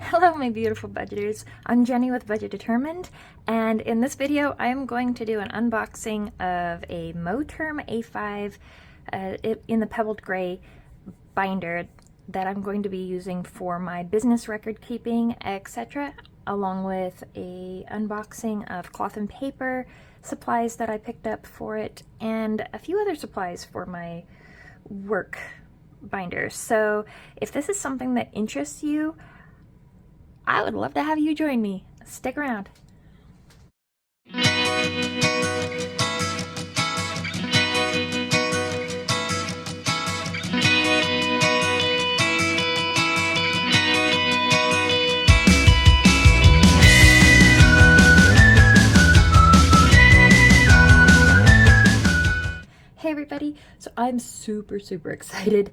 Hello my beautiful budgeters, I'm Jenny with Budget Determined, and in this video I'm going to do an unboxing of a Moterm A5 in the Pebbled Grey binder that I'm going to be using for my business record keeping, etc., along with a unboxing of cloth and paper supplies that I picked up for it, and a few other supplies for my work binder. So if this is something that interests you, I would love to have you join me. Stick around. Hey everybody, so I'm super excited.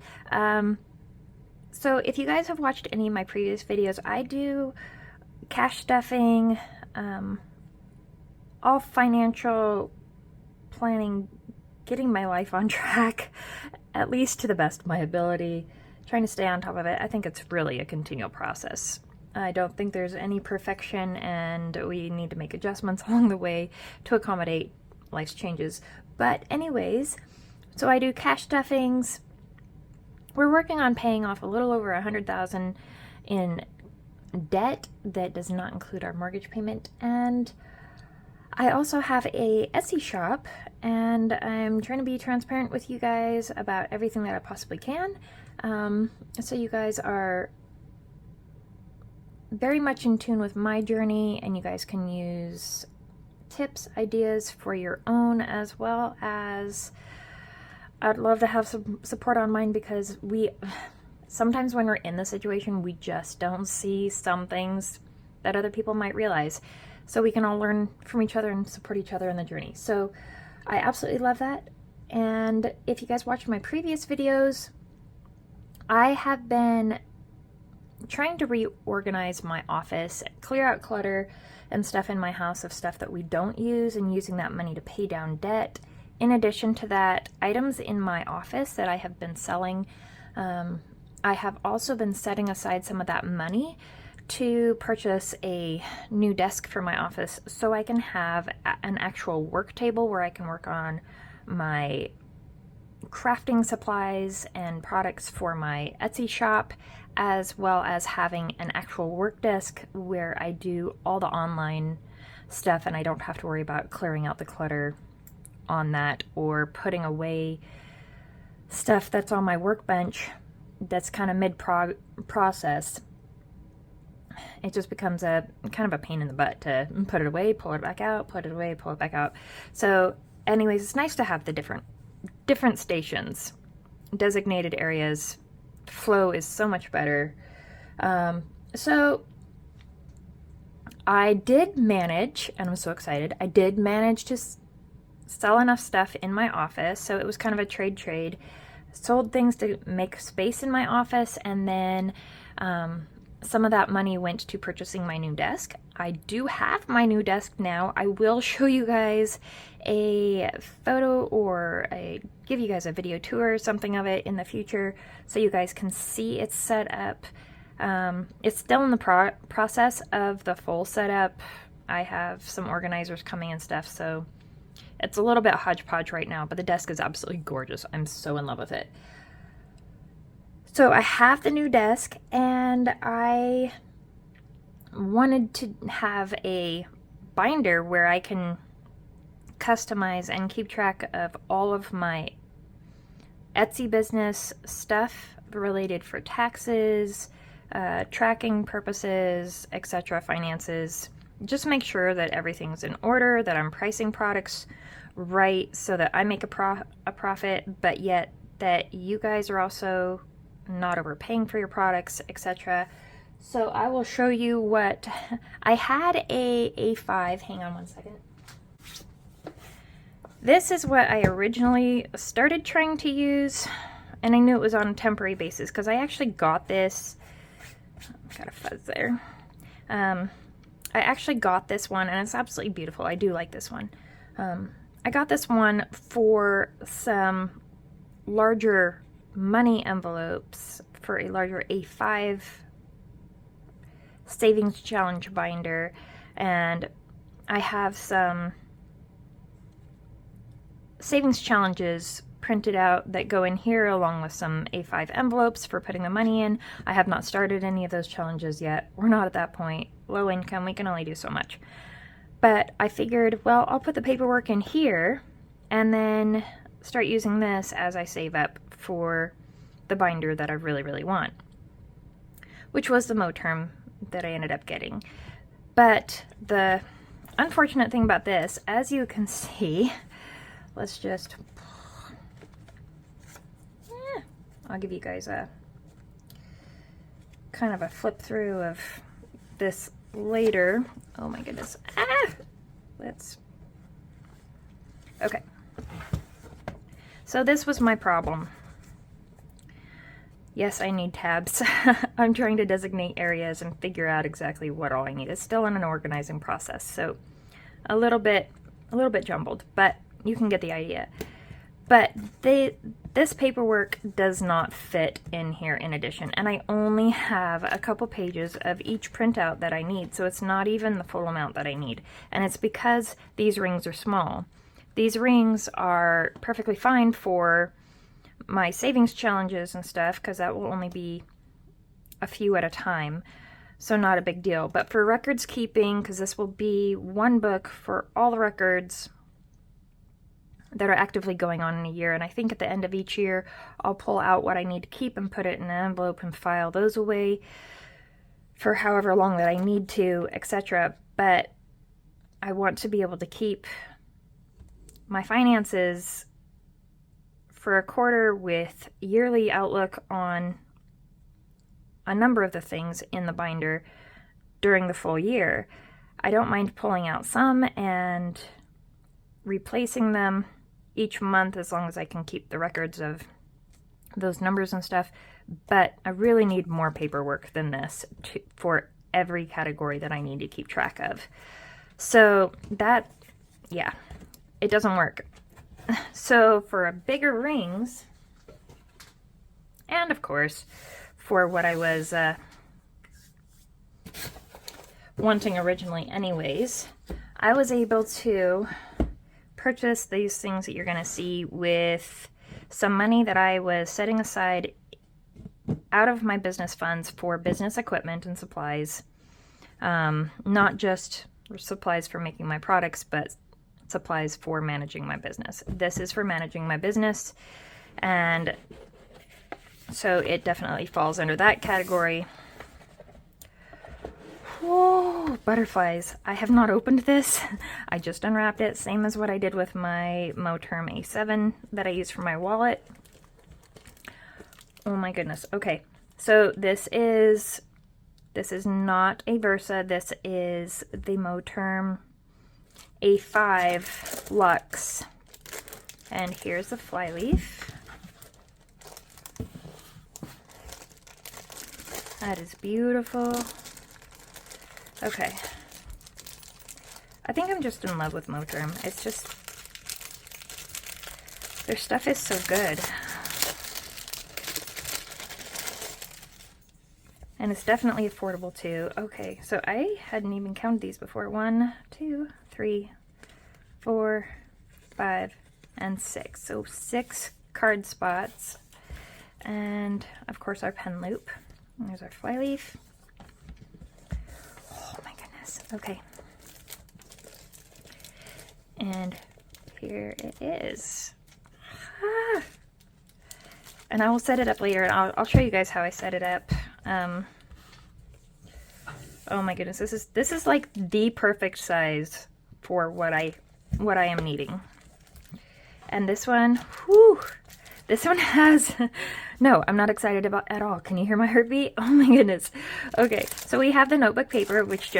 So if you guys have watched any of my previous videos, I do cash stuffing, all financial planning, getting my life on track, at least to the best of my ability, trying to stay on top of it. I think it's really a continual process. I don't think there's any perfection, and we need to make adjustments along the way to accommodate life's changes. But anyways, so I do cash stuffings. We're working on paying off a little over $100,000 in debt that does not include our mortgage payment, and I also have a Etsy shop, and I'm trying to be transparent with you guys about everything that I possibly can, so you guys are very much in tune with my journey, and you guys can use tips, ideas for your own, as well as I'd love to have some support on mine, because sometimes when we're in the situation, we just don't see some things that other people might realize. So we can all learn from each other and support each other in the journey. So I absolutely love that. And if you guys watched my previous videos, I have been trying to reorganize my office, clear out clutter and stuff in my house of stuff that we don't use, and using that money to pay down debt. In addition to that, items in my office that I have been selling, I have also been setting aside some of that money to purchase a new desk for my office, so I can have an actual work table where I can work on my crafting supplies and products for my Etsy shop, as well as having an actual work desk where I do all the online stuff and I don't have to worry about clearing out the clutter on that, or putting away stuff that's on my workbench that's kind of mid-process. It just becomes a kind of a pain in the butt to put it away, pull it back out, put it away, pull it back out. So anyways, it's nice to have the different stations, designated areas. Flow is so much better. So I did manage, and I'm so excited, I did manage to sell enough stuff in my office, so it was kind of a trade. Sold things to make space in my office, and then some of that money went to purchasing my new desk. I do have my new desk now. I will show you guys a photo, or give you guys a video tour or something of it in the future, so you guys can see it's set up. It's still in the process of the full setup. I have some organizers coming and stuff, so it's a little bit hodgepodge right now, but the desk is absolutely gorgeous. I'm so in love with it. So I have the new desk, and I wanted to have a binder where I can customize and keep track of all of my Etsy business stuff related for taxes, tracking purposes, etc., finances. Just make sure that everything's in order, that I'm pricing products right so that I make a profit, but yet that you guys are also not overpaying for your products, etc. So I will show you what I had. A A5, hang on one second. This is what I originally started trying to use, and I knew it was on a temporary basis because I actually got this, got a fuzz there. I actually got this one, and it's absolutely beautiful. I do like this one. I got this one for some larger money envelopes for a larger A5 savings challenge binder, and I have some savings challenges printed out that go in here along with some A5 envelopes for putting the money in. I have not started any of those challenges yet. We're not at that point. Low income, we can only do so much. But I figured, well, I'll put the paperwork in here and then start using this as I save up for the binder that I really, really want, which was the Moterm that I ended up getting. But the unfortunate thing about this, as you can see, let's just, I'll give you guys a kind of a flip through of this later. Oh my goodness. Okay. So this was my problem. Yes, I need tabs. I'm trying to designate areas and figure out exactly what all I need. It's still in an organizing process, so a little bit jumbled, but you can get the idea. But this paperwork does not fit in here in addition, and I only have a couple pages of each printout that I need, so it's not even the full amount that I need. And it's because these rings are small. These rings are perfectly fine for my savings challenges and stuff, because that will only be a few at a time, so not a big deal. But for records keeping, because this will be one book for all the records that are actively going on in a year, and I think at the end of each year I'll pull out what I need to keep and put it in an envelope and file those away for however long that I need to, etc. But I want to be able to keep my finances for a quarter with yearly outlook on a number of the things in the binder during the full year. I don't mind pulling out some and replacing them each month as long as I can keep the records of those numbers and stuff, but I really need more paperwork than this for every category that I need to keep track of. So that, yeah, it doesn't work. So for bigger rings, and of course for what I was wanting originally anyways, I was able to purchase these things that you're going to see with some money that I was setting aside out of my business funds for business equipment and supplies. Not just supplies for making my products, but supplies for managing my business. This is for managing my business, and so it definitely falls under that category. Whoa, butterflies. I have not opened this. I just unwrapped it, same as what I did with my Moterm A7 that I use for my wallet. Oh my goodness. Okay, so this is not a Versa. This is the Moterm A5 Luxe. And here's the flyleaf. That is beautiful. Okay. I think I'm just in love with Moterm. It's just, their stuff is so good. And it's definitely affordable too. Okay, so I hadn't even counted these before. 1, 2, 3, 4, 5, and 6. So 6 card spots. And of course our pen loop. There's our flyleaf. Oh my goodness. Okay. And here it is. Ah. And I will set it up later, and I'll show you guys how I set it up. Oh my goodness, this is like the perfect size for what I am needing. And this one, whew, this one has, no, I'm not excited about at all. Can you hear my heartbeat? Oh my goodness. Okay, so we have the notebook paper, which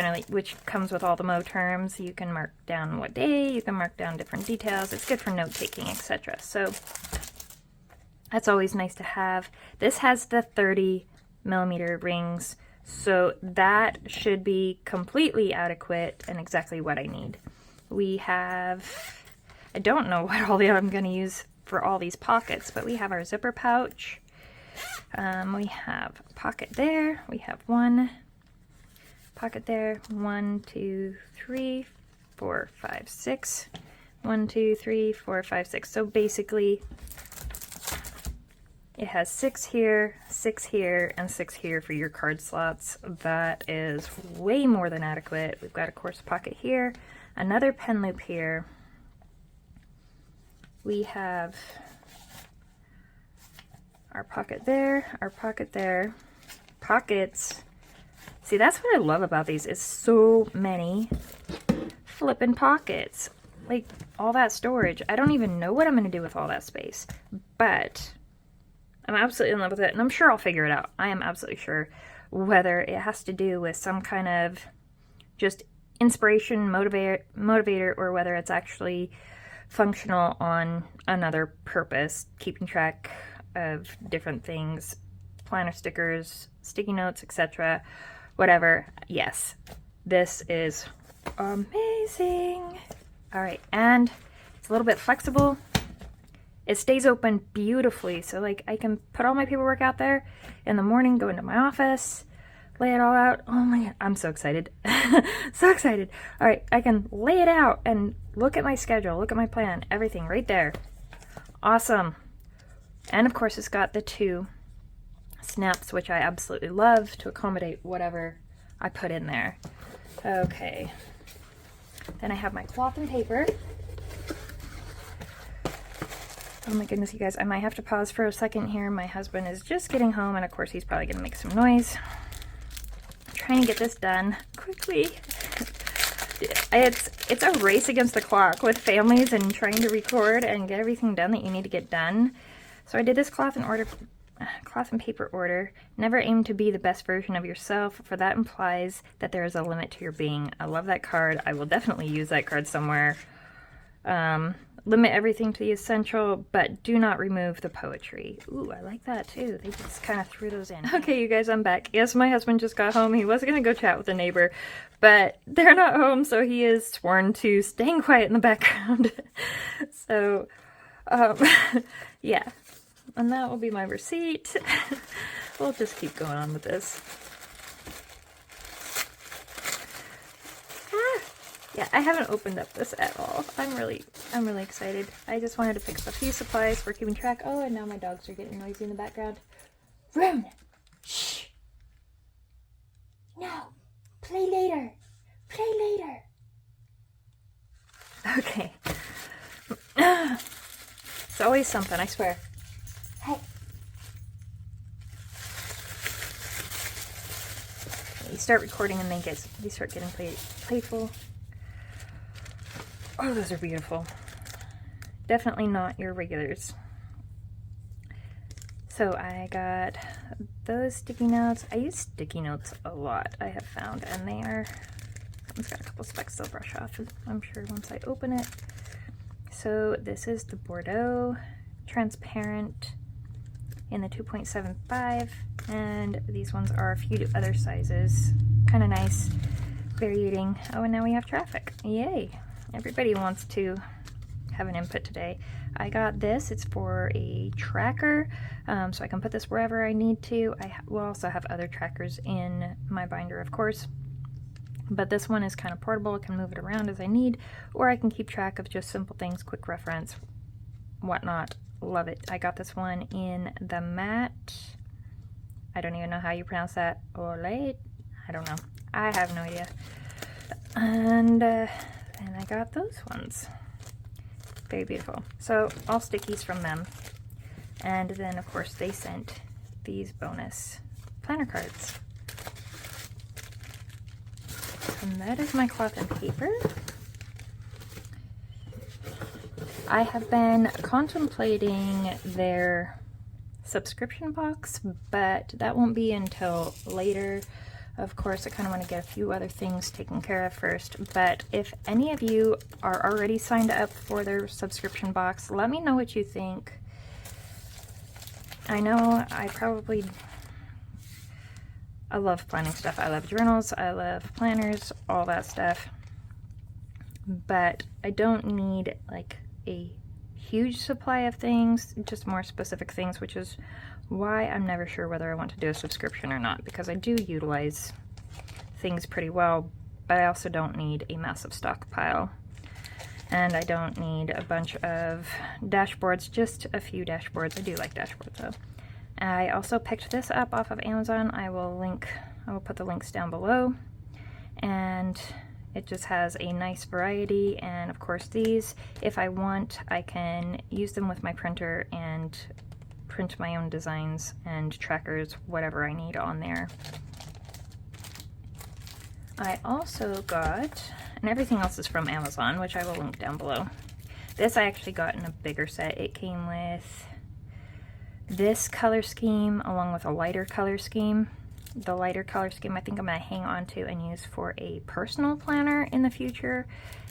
comes with all the Moterms. You can mark down what day, you can mark down different details. It's good for note taking, etc. So that's always nice to have. This has the 30mm rings, so that should be completely adequate and exactly what I need. We have, I don't know what all I'm going to use for all these pockets, but we have our zipper pouch. We have a pocket there. We have one pocket there. 1, 2, 3, 4, 5, 6. 1, 2, 3, 4, 5, 6. So basically, it has 6 here, 6 here, and 6 here for your card slots. That is way more than adequate. We've got, of course, a pocket here, another pen loop here. We have our pocket there, our pocket there, pockets. See, that's what I love about these, is so many flippin' pockets. Like, all that storage. I don't even know what I'm going to do with all that space, but I'm absolutely in love with it, and I'm sure I'll figure it out. I am absolutely sure, whether it has to do with some kind of just inspiration, motivator, or whether it's actually functional on another purpose, keeping track of different things, planner stickers, sticky notes, etc. Whatever. Yes, this is amazing. All right, and it's a little bit flexible. It stays open beautifully, so like I can put all my paperwork out there in the morning, go into my office, lay it all out. Oh my God, I'm so excited. So excited. All right, I can lay it out and look at my schedule, look at my plan, everything right there. Awesome. And of course, it's got the 2 snaps, which I absolutely love to accommodate whatever I put in there. Okay. Then I have my cloth and paper. Oh my goodness, you guys, I might have to pause for a second here. My husband is just getting home, and of course he's probably gonna make some noise. I'm trying to get this done quickly. It's a race against the clock with families and trying to record and get everything done that you need to get done. So I did this cloth and paper order. Never aim to be the best version of yourself, for that implies that there is a limit to your being. I love that card. I will definitely use that card somewhere. Limit everything to the essential, but do not remove the poetry. Ooh, I like that too. They just kind of threw those in. Okay, you guys, I'm back. Yes, my husband just got home. He was going to go chat with a neighbor, but they're not home, so he is sworn to staying quiet in the background. So, yeah. And that will be my receipt. We'll just keep going on with this. Yeah, I haven't opened up this at all. I'm really excited. I just wanted to pick up a few supplies for keeping track. Oh, and now my dogs are getting noisy in the background. Rune! Shh! No! Play later! Play later! Okay. It's always something, I swear. Hey! You start recording and they start getting playful. Oh, those are beautiful. Definitely not your regulars. So I got those sticky notes. I use sticky notes a lot, I have found, and they are, it's got a couple specks they'll brush off, I'm sure, once I open it. So this is the Bordeaux transparent in the 2.75, and these ones are a few other sizes. Kind of nice, variating. Oh, and now we have traffic. Yay! Everybody wants to have an input today. I got this. It's for a tracker, so I can put this wherever I need to. I will also have other trackers in my binder, of course, but this one is kind of portable. I can move it around as I need, or I can keep track of just simple things, quick reference, whatnot. Love it. I got this one in the matte. I don't even know how you pronounce that. Olate? I don't know. I have no idea. And I got those ones. Very beautiful. So all stickies from them. And then of course they sent these bonus planner cards. And that is my cloth and paper. I have been contemplating their subscription box, but that won't be until later. Of course, I kind of want to get a few other things taken care of first, but if any of you are already signed up for their subscription box, let me know what you think. I know I love planning stuff. I love journals, I love planners, all that stuff, but I don't need like a huge supply of things, just more specific things, which is why I'm never sure whether I want to do a subscription or not, because I do utilize things pretty well, but I also don't need a massive stockpile. And I don't need a bunch of dashboards, just a few dashboards. I do like dashboards though. I also picked this up off of Amazon. I will put the links down below. And it just has a nice variety, and of course these, if I want, I can use them with my printer and print my own designs and trackers, whatever I need on there. I also got, and everything else is from Amazon, which I will link down below. This I actually got in a bigger set. It came with this color scheme along with a lighter color scheme. The lighter color scheme I think I'm going to hang on to and use for a personal planner in the future,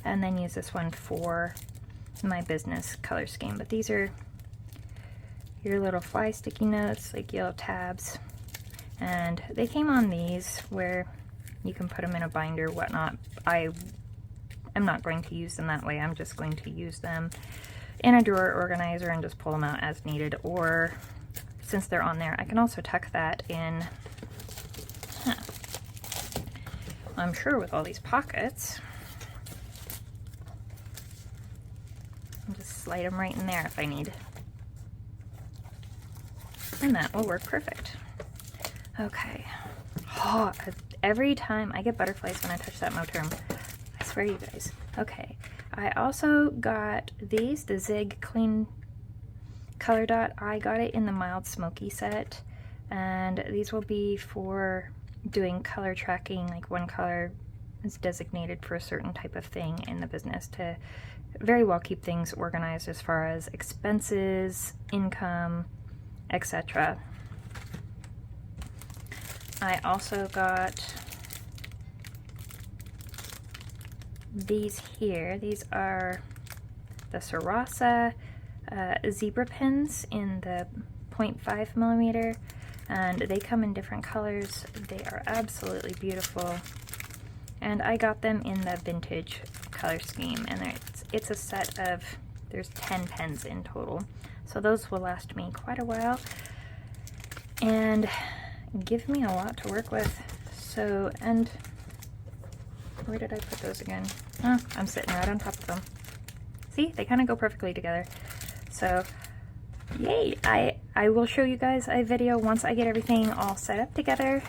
and then use this one for my business color scheme. But these are your little fly sticky notes, like yellow tabs, and they came on these where you can put them in a binder, whatnot. I am not going to use them that way. I'm just going to use them in a drawer organizer and just pull them out as needed, or since they're on there, I can also tuck that in. I'm sure with all these pockets, I'll just slide them right in there if I need. And that will work perfect. Okay. Oh, every time I get butterflies when I touch that Moterm. I swear, you guys. Okay. I also got these, the Zig Clean Color Dot. I got it in the Mild Smoky set. And these will be for doing color tracking, like one color is designated for a certain type of thing in the business to very well keep things organized as far as expenses, income, etc. I also got these here. These are the Sarasa zebra pins in the 0.5 millimeter. And they come in different colors. They are absolutely beautiful. And I got them in the vintage color scheme. And it's a set of, there's 10 pens in total. So those will last me quite a while. And give me a lot to work with. So, and where did I put those again? Oh, I'm sitting right on top of them. See, they kind of go perfectly together. So, yay! I will show you guys a video once I get everything all set up together,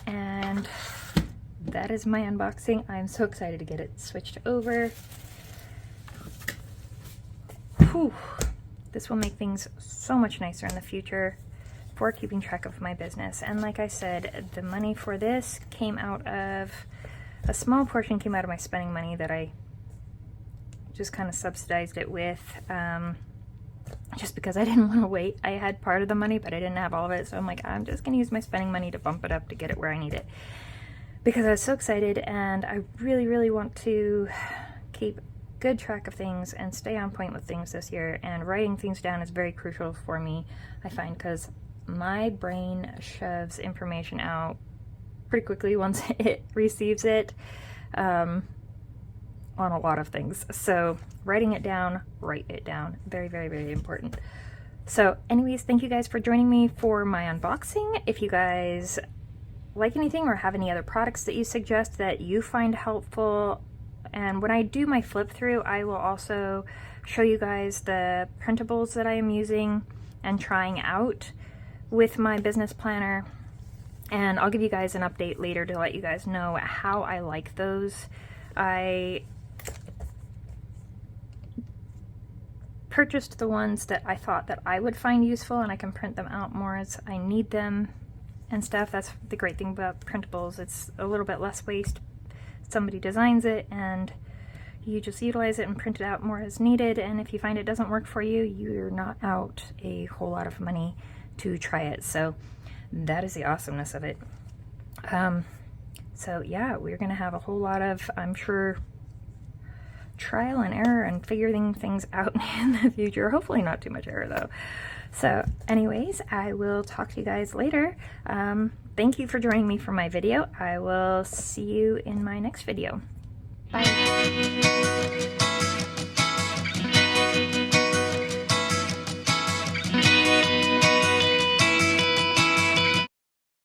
and that is my unboxing. I'm so excited to get it switched over. Whew. This will make things so much nicer in the future for keeping track of my business. And like I said, the money for this came out of, a small portion came out of my spending money that I just kind of subsidized it with. Just because I didn't want to wait. I had part of the money, but I didn't have all of it. So I'm like, I'm just going to use my spending money to bump it up to get it where I need it. Because I was so excited, and I really, really want to keep good track of things and stay on point with things this year. And writing things down is very crucial for me, I find, because my brain shoves information out pretty quickly once it receives it. On a lot of things. So writing it down, write it down. Very, very, very important. So anyways, thank you guys for joining me for my unboxing. If you guys like anything or have any other products that you suggest that you find helpful, and when I do my flip through, I will also show you guys the printables that I am using and trying out with my business planner. And I'll give you guys an update later to let you guys know how I like those. I purchased the ones that I thought that I would find useful, and I can print them out more as I need them and stuff. That's the great thing about printables. It's a little bit less waste. Somebody designs it and you just utilize it and print it out more as needed, and if you find it doesn't work for you, you're not out a whole lot of money to try it. So that is the awesomeness of it. So yeah, we're gonna have a whole lot of, I'm sure, trial and error and figuring things out in the future. Hopefully not too much error though. So anyways, I will talk to you guys later. Thank you for joining me for my video. I will see you in my next video. Bye.